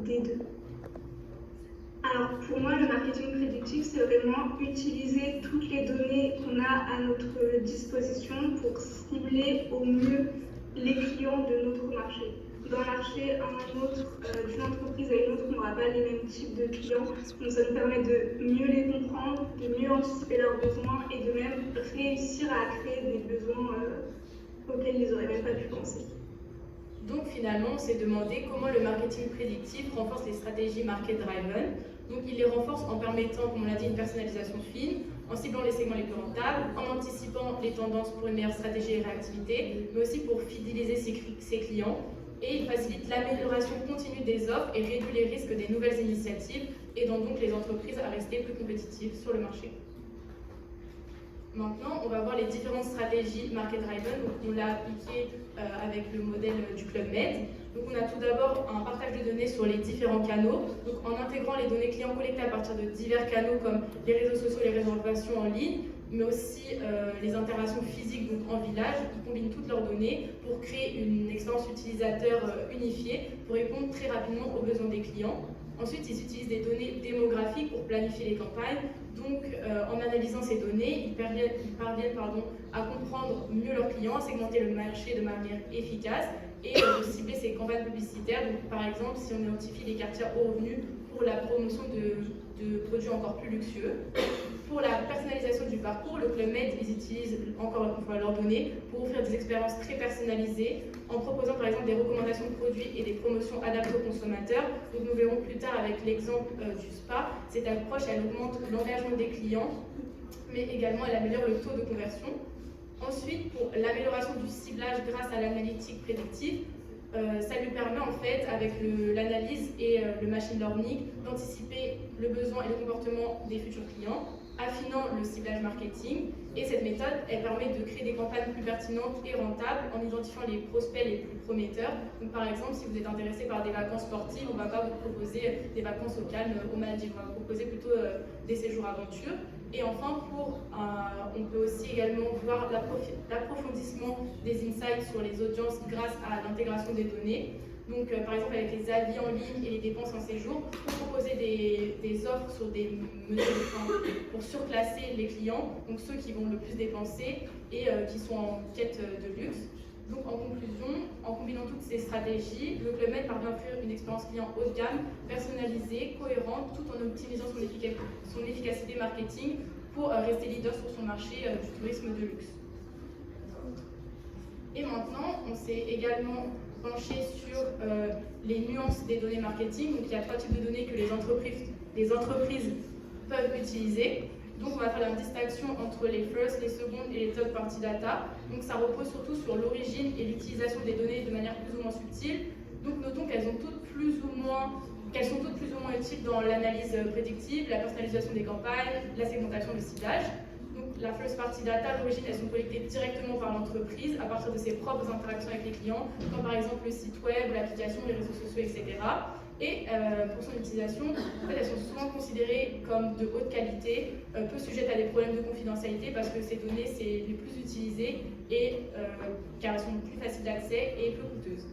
des deux? Alors pour moi, le marketing prédictif, c'est vraiment utiliser toutes les données qu'on a à notre disposition pour cibler au mieux les clients de notre marché. D'un marché à un autre, d'une entreprise à une autre, on n'aura pas les mêmes types de clients. Donc ça nous permet de mieux les comprendre, de mieux anticiper leurs besoins et de même réussir à créer des besoins auxquels ils n'auraient même pas pu penser. Donc finalement, on s'est demandé comment le marketing prédictif renforce les stratégies market-driven. Donc il les renforce en permettant, comme on l'a dit, une personnalisation fine, en ciblant les segments les plus rentables, en anticipant les tendances pour une meilleure stratégie et réactivité, mais aussi pour fidéliser ses clients. Et il facilite l'amélioration continue des offres et réduit les risques des nouvelles initiatives, aidant donc les entreprises à rester plus compétitives sur le marché. Maintenant, on va voir les différentes stratégies market-driven. Donc, on l'a appliqué avec le modèle du Club Med. Donc, on a tout d'abord un partage de données sur les différents canaux. Donc, en intégrant les données clients collectées à partir de divers canaux comme les réseaux sociaux, les réservations en ligne, mais aussi les interactions physiques donc en village, ils combinent toutes leurs données pour créer une expérience utilisateur unifiée pour répondre très rapidement aux besoins des clients. Ensuite, ils utilisent des données démographiques pour planifier les campagnes. Donc, en analysant ces données, ils parviennent à comprendre mieux leurs clients, à segmenter le marché de manière efficace et de cibler ces campagnes publicitaires. Donc, par exemple, si on identifie les quartiers hauts revenus pour la promotion de produits encore plus luxueux. Pour la personnalisation du parcours, le Club Med, ils utilisent encore une fois leurs données pour offrir des expériences très personnalisées en proposant par exemple des recommandations de produits et des promotions adaptées aux consommateurs. Donc nous verrons plus tard avec l'exemple du spa. Cette approche, elle augmente l'engagement des clients, mais également elle améliore le taux de conversion. Ensuite, pour l'amélioration du ciblage grâce à l'analytique prédictive, ça lui permet en fait, avec l'analyse et le machine learning, d'anticiper le besoin et le comportement des futurs clients, affinant le ciblage marketing. Et cette méthode, elle permet de créer des campagnes plus pertinentes et rentables en identifiant les prospects les plus prometteurs. Donc par exemple, si vous êtes intéressé par des vacances sportives, on ne va pas vous proposer des vacances au calme aux Maldives, on va vous proposer plutôt des séjours aventure. Et enfin, on peut aussi également voir l'approfondissement des insights sur les audiences grâce à l'intégration des données. Donc, par exemple, avec les avis en ligne et les dépenses en séjour, pour proposer des offres sur des mesures pour surclasser les clients, donc ceux qui vont le plus dépenser et qui sont en quête de luxe. Donc, en conclusion, en combinant toutes ces stratégies, le Club Med parvient à offrir une expérience client haut de gamme, personnalisée, cohérente, tout en optimisant son efficacité marketing pour rester leader sur son marché du tourisme de luxe. Et maintenant, on s'est également penché sur les nuances des données marketing. Donc, il y a 3 types de données que les entreprises peuvent utiliser. Donc, on va faire la distinction entre les first, les secondes et les third party data. Donc, ça repose surtout sur l'origine et l'utilisation des données de manière plus ou moins subtile. Donc, notons qu'elles sont toutes plus ou moins utiles dans l'analyse prédictive, la personnalisation des campagnes, la segmentation, le ciblage. Donc, la first party data, à l'origine, elles sont collectées directement par l'entreprise à partir de ses propres interactions avec les clients, comme par exemple le site web, l'application, les réseaux sociaux, etc. Et pour son utilisation, en fait, elles sont souvent considérées comme de haute qualité, peu sujettes à des problèmes de confidentialité parce que ces données, c'est les plus utilisées et car elles sont plus faciles d'accès et peu coûteuses.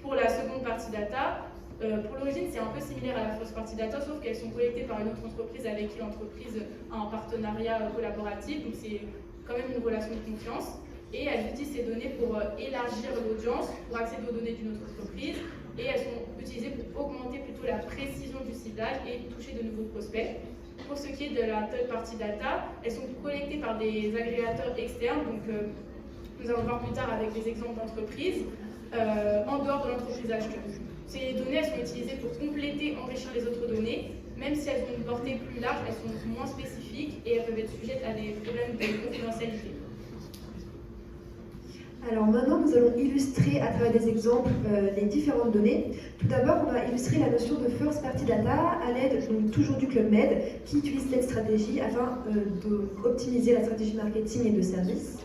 Pour la seconde partie data, pour l'origine, c'est un peu similaire à la first party data, sauf qu'elles sont collectées par une autre entreprise avec qui l'entreprise a un partenariat collaboratif, donc c'est quand même une relation de confiance. Et elles utilisent ces données pour élargir l'audience, pour accéder aux données d'une autre entreprise, et elles sont utilisées pour augmenter plutôt la précision du ciblage et toucher de nouveaux prospects. Pour ce qui est de la third party data, elles sont collectées par des agrégateurs externes, donc nous allons voir plus tard avec des exemples d'entreprises, en dehors de l'entreprise acheteuse. Ces données elles sont utilisées pour compléter, enrichir les autres données, même si elles ont une portée plus large, elles sont moins spécifiques et elles peuvent être sujettes à des problèmes de confidentialité. Alors maintenant, nous allons illustrer à travers des exemples les différentes données. Tout d'abord, on va illustrer la notion de first party data à l'aide toujours du Club Med qui utilise cette stratégie afin d'optimiser la stratégie marketing et de service.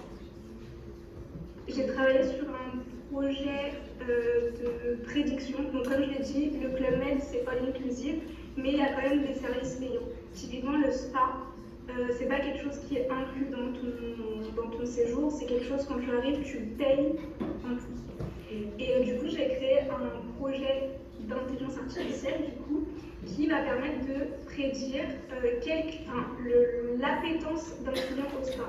J'ai travaillé sur un projet de prédiction. Donc comme je l'ai dit, le Club Med c'est pas inclusif, mais il y a quand même des services payants. Typiquement le spa, c'est pas quelque chose qui est inclus dans ton séjour, c'est quelque chose quand tu arrives, tu payes en plus. Et du coup j'ai créé un projet d'intelligence artificielle, du coup, qui va permettre de prédire l'appétence d'un client au spa.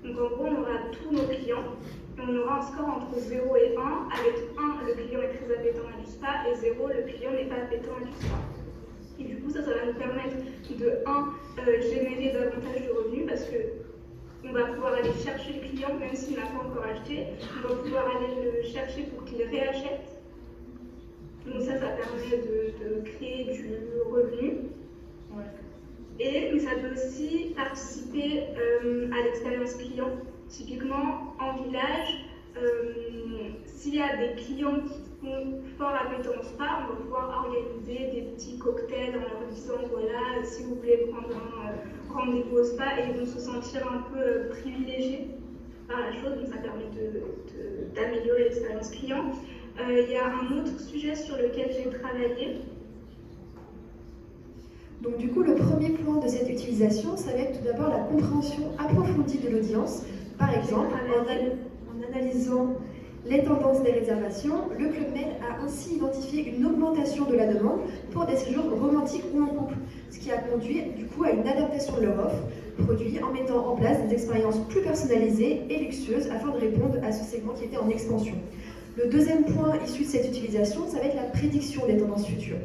Donc en gros, on aura tous nos clients, et on aura un score entre 0 et 1, avec 1, le client est très appétant à du spa, et 0, le client n'est pas appétant à du spa. Et du coup, ça va nous permettre de, 1, générer davantage de revenus, parce que on va pouvoir aller chercher le client, même s'il n'a pas encore acheté, on va pouvoir aller le chercher pour qu'il réachète. Donc ça permet de créer du revenu. Ouais. Et ça peut aussi participer à l'expérience client. Typiquement, en village, s'il y a des clients qui sont fort appétents au spa, on va pouvoir organiser des petits cocktails en leur disant voilà, si vous voulez prendre un rendez-vous au spa, et ils vont se sentir un peu privilégiés par la chose, donc ça permet d'améliorer l'expérience client. Il y a un autre sujet sur lequel j'ai travaillé. Donc du coup, le premier point de cette utilisation, ça va être tout d'abord la compréhension approfondie de l'audience. Par exemple, en analysant les tendances des réservations, le Club Med a ainsi identifié une augmentation de la demande pour des séjours romantiques ou en couple, ce qui a conduit du coup à une adaptation de leur offre produit en mettant en place des expériences plus personnalisées et luxueuses afin de répondre à ce segment qui était en expansion. Le deuxième point issu de cette utilisation, ça va être la prédiction des tendances futures.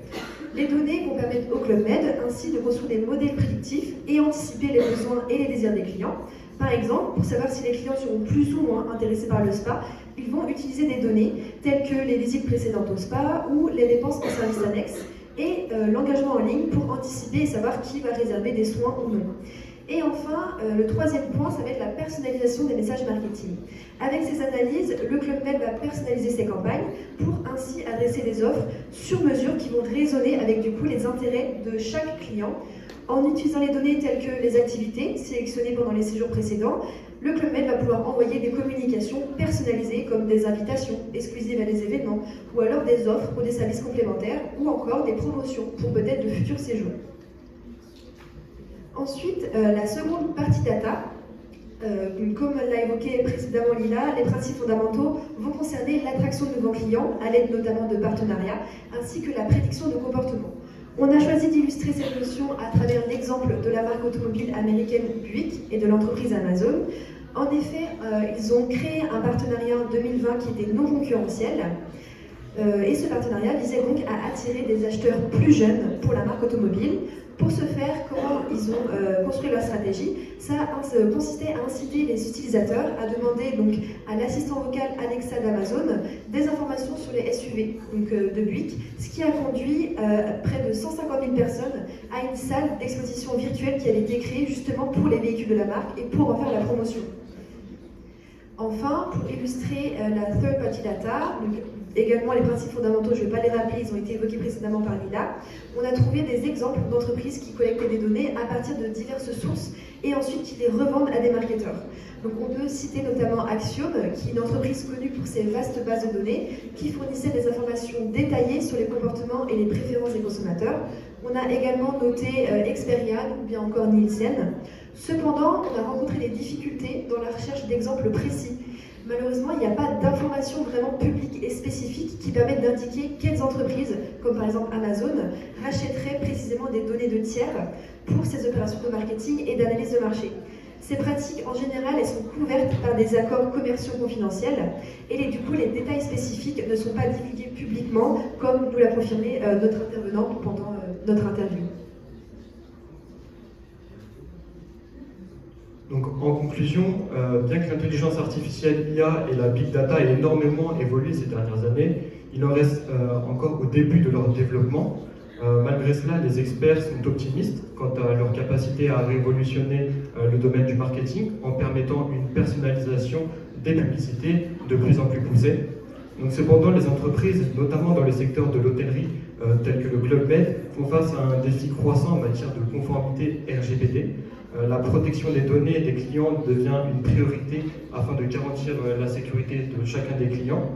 Les données vont permettre au Club Med ainsi de construire des modèles prédictifs et anticiper les besoins et les désirs des clients. Par exemple, pour savoir si les clients seront plus ou moins intéressés par le spa, ils vont utiliser des données telles que les visites précédentes au spa ou les dépenses en services annexes et l'engagement en ligne pour anticiper et savoir qui va réserver des soins ou non. Et enfin, le troisième point, ça va être la personnalisation des messages marketing. Avec ces analyses, le Club Med va personnaliser ses campagnes pour ainsi adresser des offres sur mesure qui vont résonner avec du coup les intérêts de chaque client. En utilisant les données telles que les activités sélectionnées pendant les séjours précédents, le Club Med va pouvoir envoyer des communications personnalisées comme des invitations exclusives à des événements ou alors des offres ou des services complémentaires ou encore des promotions pour peut-être de futurs séjours. Ensuite, la seconde partie data, comme l'a évoqué précédemment Lila, les principes fondamentaux vont concerner l'attraction de nouveaux clients à l'aide notamment de partenariats ainsi que la prédiction de comportement. On a choisi d'illustrer cette notion à travers l'exemple de la marque automobile américaine Buick et de l'entreprise Amazon. En effet, ils ont créé un partenariat en 2020 qui était non concurrentiel. Et ce partenariat visait donc à attirer des acheteurs plus jeunes pour la marque automobile. Pour ce faire, comment ils ont construit leur stratégie? Ça consistait à inciter les utilisateurs à demander donc à l'assistant vocal Alexa d'Amazon des informations sur les SUV donc, de Buick, ce qui a conduit près de 150 000 personnes à une salle d'exposition virtuelle qui avait été créée justement pour les véhicules de la marque et pour en faire la promotion. Enfin, pour illustrer la third party data, donc également les principes fondamentaux, je ne vais pas les rappeler, ils ont été évoqués précédemment par Lila, on a trouvé des exemples d'entreprises qui collectaient des données à partir de diverses sources et ensuite qui les revendent à des marketeurs. Donc on peut citer notamment Axiom, qui est une entreprise connue pour ses vastes bases de données, qui fournissait des informations détaillées sur les comportements et les préférences des consommateurs. On a également noté Experian ou bien encore Nielsen. Cependant, on a rencontré des difficultés dans la recherche d'exemples précis. Malheureusement, il n'y a pas d'informations vraiment publiques et spécifiques qui permettent d'indiquer quelles entreprises, comme par exemple Amazon, rachèteraient précisément des données de tiers pour ces opérations de marketing et d'analyse de marché. Ces pratiques, en général, elles sont couvertes par des accords commerciaux confidentiels et du coup, les détails spécifiques ne sont pas divulgués publiquement, comme nous l'a confirmé notre intervenante pendant notre interview. Donc, en conclusion, bien que l'intelligence artificielle IA et la big data aient énormément évolué ces dernières années, il en reste encore au début de leur développement. Malgré cela, les experts sont optimistes quant à leur capacité à révolutionner le domaine du marketing en permettant une personnalisation des publicités de plus en plus poussée. Donc, cependant, les entreprises, notamment dans le secteur de l'hôtellerie, telles que le Club Med, font face à un défi croissant en matière de conformité RGPD. La protection des données des clients devient une priorité afin de garantir la sécurité de chacun des clients,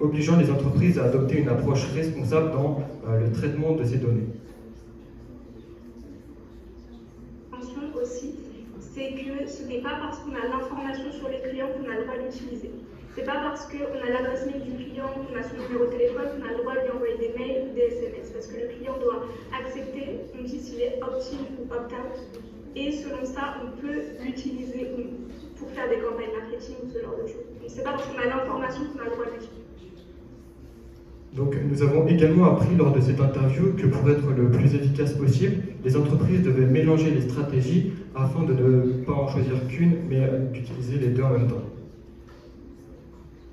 obligeant les entreprises à adopter une approche responsable dans le traitement de ces données. Attention aussi, c'est que ce n'est pas parce qu'on a l'information sur les clients qu'on a le droit d'utiliser. C'est pas parce qu'on a l'adresse mail du client, qu'on a son numéro de téléphone, qu'on a le droit de lui envoyer des mails ou des SMS. opt-in ou opt-out. Et selon ça, on peut l'utiliser pour faire des campagnes marketing ou ce genre de choses. Donc, c'est pas parce qu'on a l'information qu'on a le droit de l'utiliser. Donc, nous avons également appris lors de cette interview que pour être le plus efficace possible, les entreprises devaient mélanger les stratégies afin de ne pas en choisir qu'une, mais d'utiliser les deux en même temps.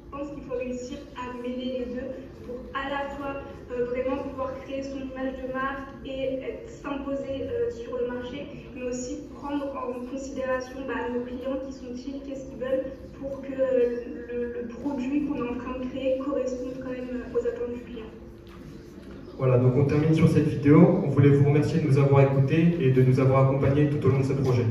Je pense qu'il faut réussir à mêler les deux pour à la fois vraiment pouvoir créer son image de marque et s'imposer sur le marché, mais aussi prendre en considération nos clients, qui sont-ils, qu'est-ce qu'ils veulent, pour que le produit qu'on est en train de créer corresponde quand même aux attentes du client. Voilà, donc on termine sur cette vidéo. On voulait vous remercier de nous avoir écoutés et de nous avoir accompagnés tout au long de ce projet.